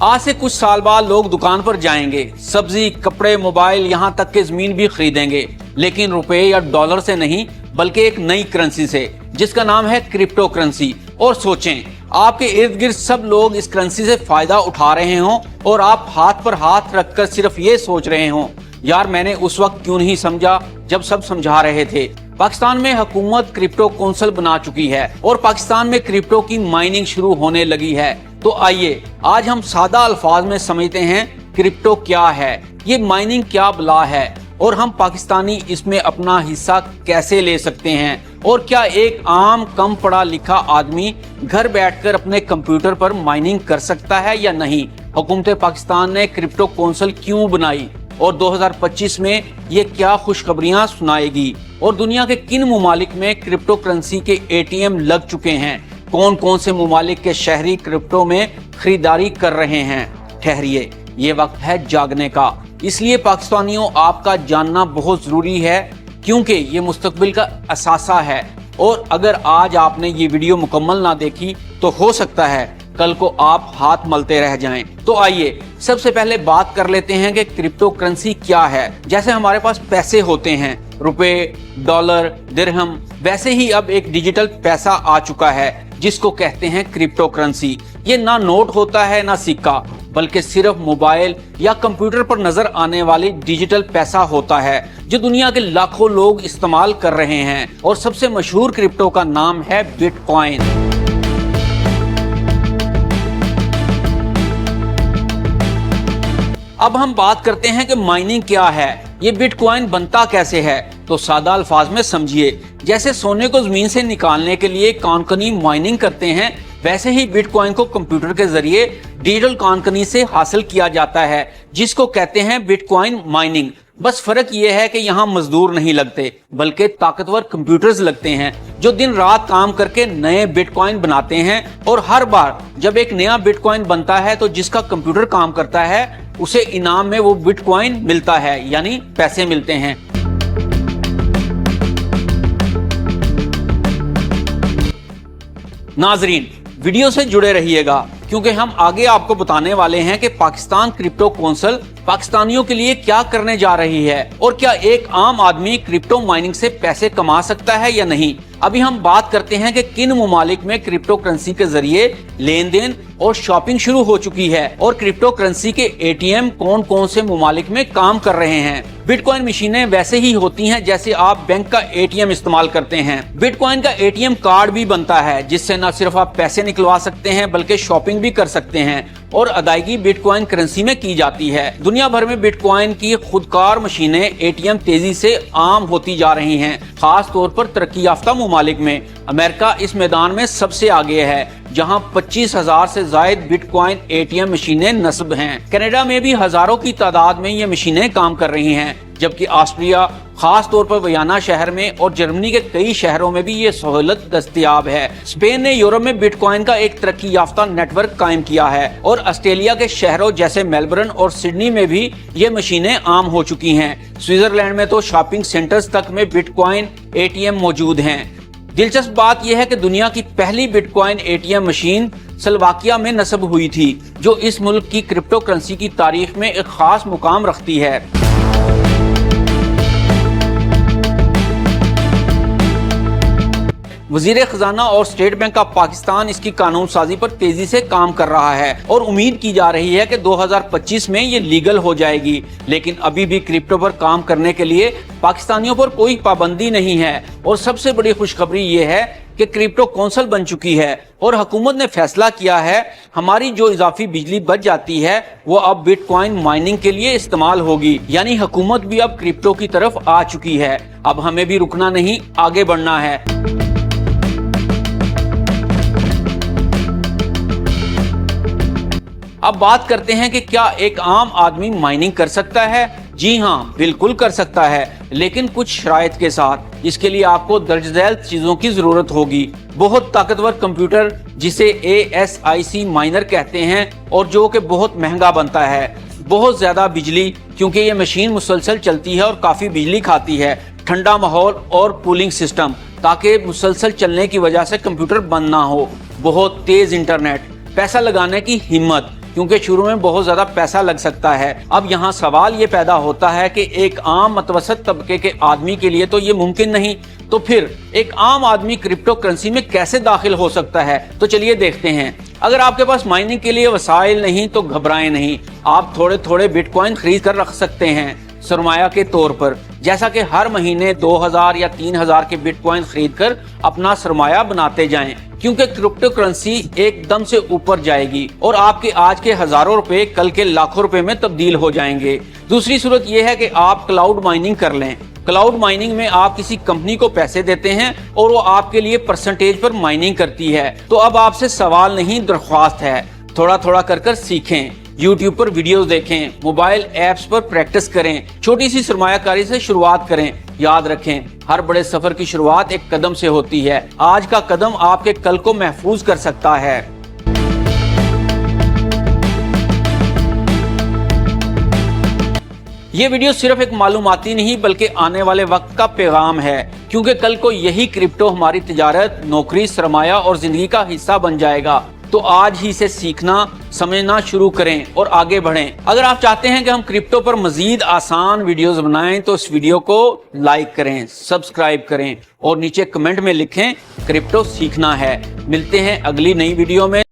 आज से कुछ साल बाद लोग दुकान पर जाएंगे, सब्जी, कपड़े, मोबाइल, यहाँ तक कि जमीन भी खरीदेंगे, लेकिन रुपए या डॉलर से नहीं बल्कि एक नई करेंसी से, जिसका नाम है क्रिप्टो करेंसी। और सोचें, आपके इर्द गिर्द सब लोग इस करेंसी से फायदा उठा रहे हों और आप हाथ पर हाथ रखकर सिर्फ ये सोच रहे हों, यार मैंने उस वक्त क्यों नहीं समझा जब सब समझा रहे थे। पाकिस्तान में हुकूमत क्रिप्टो कौंसल बना चुकी है और पाकिस्तान में क्रिप्टो की माइनिंग शुरू होने लगी है। तो आइए आज हम सादा अल्फाज में समझते हैं क्रिप्टो क्या है, ये माइनिंग क्या बला है और हम पाकिस्तानी इसमें अपना हिस्सा कैसे ले सकते हैं, और क्या एक आम कम पढ़ा लिखा आदमी घर बैठकर अपने कंप्यूटर पर माइनिंग कर सकता है या नहीं। हुकूमत पाकिस्तान ने क्रिप्टो कौंसल क्यों बनाई और 2025 में ये क्या खुशखबरियां सुनाएगी, और दुनिया के किन मुमालिक में क्रिप्टो करेंसी के ATM लग चुके हैं, कौन कौन से मुमालिक के शहरी क्रिप्टो में खरीदारी कर रहे हैं। ठहरिए, ये वक्त है जागने का, इसलिए पाकिस्तानियों आपका जानना बहुत जरूरी है, क्योंकि ये मुस्तकबिल का असासा है। और अगर आज आपने ये वीडियो मुकम्मल ना देखी तो हो सकता है कल को आप हाथ मलते रह जाएं। तो आइए सबसे पहले बात कर लेते हैं कि क्रिप्टो करेंसी क्या है। जैसे हमारे पास पैसे होते हैं, रुपए, डॉलर, दिरहम, वैसे ही अब एक डिजिटल पैसा आ चुका है जिसको कहते हैं क्रिप्टो करेंसी। ये ना नोट होता है ना सिक्का, बल्कि सिर्फ मोबाइल या कंप्यूटर पर नजर आने वाली डिजिटल पैसा होता है जो दुनिया के लाखों लोग इस्तेमाल कर रहे हैं। और सबसे मशहूर क्रिप्टो का नाम है बिटकॉइन। अब हम बात करते हैं कि माइनिंग क्या है, ये बिटकॉइन बनता कैसे है। तो सादा अल्फाज में समझिए, जैसे सोने को जमीन से निकालने के लिए कॉनकनी माइनिंग करते हैं, वैसे ही बिटकॉइन को कंप्यूटर के जरिए डिजिटल कॉनकनी से हासिल किया जाता है, जिसको कहते हैं बिटकॉइन माइनिंग। बस फर्क ये है कि यहाँ मजदूर नहीं लगते बल्कि ताकतवर कंप्यूटर्स लगते हैं जो दिन रात काम करके नए बिटकॉइन बनाते हैं। और हर बार जब एक नया बिटकॉइन बनता है तो जिसका कंप्यूटर काम करता है उसे इनाम में वो बिटकॉइन मिलता है, यानी पैसे मिलते हैं। नाजरीन, वीडियो से जुड़े रहिएगा क्योंकि हम आगे आपको बताने वाले हैं कि पाकिस्तान क्रिप्टो कौंसल पाकिस्तानियों के लिए क्या करने जा रही है और क्या एक आम आदमी क्रिप्टो माइनिंग से पैसे कमा सकता है या नहीं। अभी हम बात करते हैं कि किन मुमालिक में क्रिप्टो करेंसी के जरिए लेन देन और शॉपिंग शुरू हो चुकी है और क्रिप्टो करेंसी के ATM कौन कौन से मुमालिक में काम कर रहे हैं। बिटकॉइन मशीनें वैसे ही होती हैं जैसे आप बैंक का ATM इस्तेमाल करते हैं। बिटकॉइन का ATM कार्ड भी बनता है जिससे न सिर्फ आप पैसे निकलवा सकते हैं बल्कि शॉपिंग भी कर सकते हैं, और अदायगी बिटकॉइन करेंसी में की जाती है। दुनिया भर में बिटकॉइन की खुदकार मशीनें ATM तेजी से आम होती जा रही हैं, खास तौर पर तरक्की याफ्ता मुमालिक में। अमेरिका इस मैदान में सबसे आगे है जहां 25,000 से जायद बिटकॉइन ATM मशीनें नस्ब हैं। कनाडा में भी हजारों की तादाद में ये मशीनें काम कर रही हैं, जबकि ऑस्ट्रिया, खास तौर पर वियना शहर में और जर्मनी के कई शहरों में भी ये सहूलत दस्तयाब है। स्पेन ने यूरोप में बिटकॉइन का एक तरक्की याफ्ता नेटवर्क कायम किया है और ऑस्ट्रेलिया के शहरों जैसे मेलबर्न और सिडनी में भी ये मशीनें आम हो चुकी हैं। स्विट्जरलैंड में तो शॉपिंग सेंटर्स तक में बिटकॉइन ATM मौजूद हैं। दिलचस्प बात यह है कि दुनिया की पहली बिटकॉइन ATM मशीन स्लोवाकिया में नस्ब हुई थी, जो इस मुल्क की क्रिप्टो करेंसी की तारीख में एक खास मुकाम रखती है। वजीर खजाना और स्टेट बैंक ऑफ पाकिस्तान इसकी कानून साजी पर तेजी से काम कर रहा है और उम्मीद की जा रही है कि 2025 में ये लीगल हो जाएगी। लेकिन अभी भी क्रिप्टो पर काम करने के लिए पाकिस्तानियों पर कोई पाबंदी नहीं है। और सबसे बड़ी खुशखबरी ये है कि क्रिप्टो कौंसल बन चुकी है और हुकूमत ने फैसला किया है हमारी जो इजाफी बिजली बच जाती है वो अब बिटकॉइन माइनिंग के लिए इस्तेमाल होगी। यानी हुकूमत भी अब क्रिप्टो की तरफ आ चुकी है। अब हमें भी रुकना नहीं, आगे बढ़ना है। अब बात करते हैं कि क्या एक आम आदमी माइनिंग कर सकता है। जी हाँ, बिल्कुल कर सकता है, लेकिन कुछ शराइत के साथ। इसके लिए आपको दर्ज झैल चीजों की जरूरत होगी। बहुत ताकतवर कंप्यूटर जिसे ASIC माइनर कहते हैं और जो कि बहुत महंगा बनता है। बहुत ज्यादा बिजली, क्योंकि ये मशीन मुसलसल चलती है और काफी बिजली खाती है। ठंडा माहौल और कूलिंग सिस्टम ताकि मुसलसल चलने की वजह से कंप्यूटर बंद ना हो। बहुत तेज इंटरनेट, पैसा लगाने की हिम्मत, क्योंकि शुरू में बहुत ज्यादा पैसा लग सकता है। अब यहाँ सवाल ये पैदा होता है कि एक आम मतवसत तबके के आदमी के लिए तो ये मुमकिन नहीं, तो फिर एक आम आदमी क्रिप्टो करेंसी में कैसे दाखिल हो सकता है? तो चलिए देखते हैं। अगर आपके पास माइनिंग के लिए वसाइल नहीं तो घबराएं नहीं, आप थोड़े थोड़े बिटकॉइन खरीद कर रख सकते हैं सरमाया के तौर पर। जैसा कि हर महीने 2000 या 3000 के बिटकॉइन खरीद कर अपना सरमाया बनाते जाएं, क्योंकि क्रिप्टो करेंसी एकदम से ऊपर जाएगी और आपके आज के हजारों रुपए कल के लाखों रुपए में तब्दील हो जाएंगे। दूसरी सूरत यह है कि आप क्लाउड माइनिंग कर लें। क्लाउड माइनिंग में आप किसी कंपनी को पैसे देते हैं और वो आपके लिए परसेंटेज पर माइनिंग करती है। तो अब आपसे सवाल नहीं, दरख्वास्त है, थोड़ा थोड़ा कर सीखें, यूट्यूब पर वीडियोस देखें, मोबाइल ऐप्स पर प्रैक्टिस करें, छोटी सी सरमायाकारी से शुरुआत करें। याद रखें, हर बड़े सफर की शुरुआत एक कदम से होती है। आज का कदम आपके कल को महफूज कर सकता है। ये वीडियो सिर्फ एक मालूमाती नहीं बल्कि आने वाले वक्त का पैगाम है, क्योंकि कल को यही क्रिप्टो हमारी तिजारत, नौकरी, सरमाया और जिंदगी का हिस्सा बन जाएगा। तो आज ही से सीखना, समझना शुरू करें और आगे बढ़ें। अगर आप चाहते हैं कि हम क्रिप्टो पर मजीद आसान वीडियोस बनाएं तो इस वीडियो को लाइक करें, सब्सक्राइब करें और नीचे कमेंट में लिखें क्रिप्टो सीखना है। मिलते हैं अगली नई वीडियो में।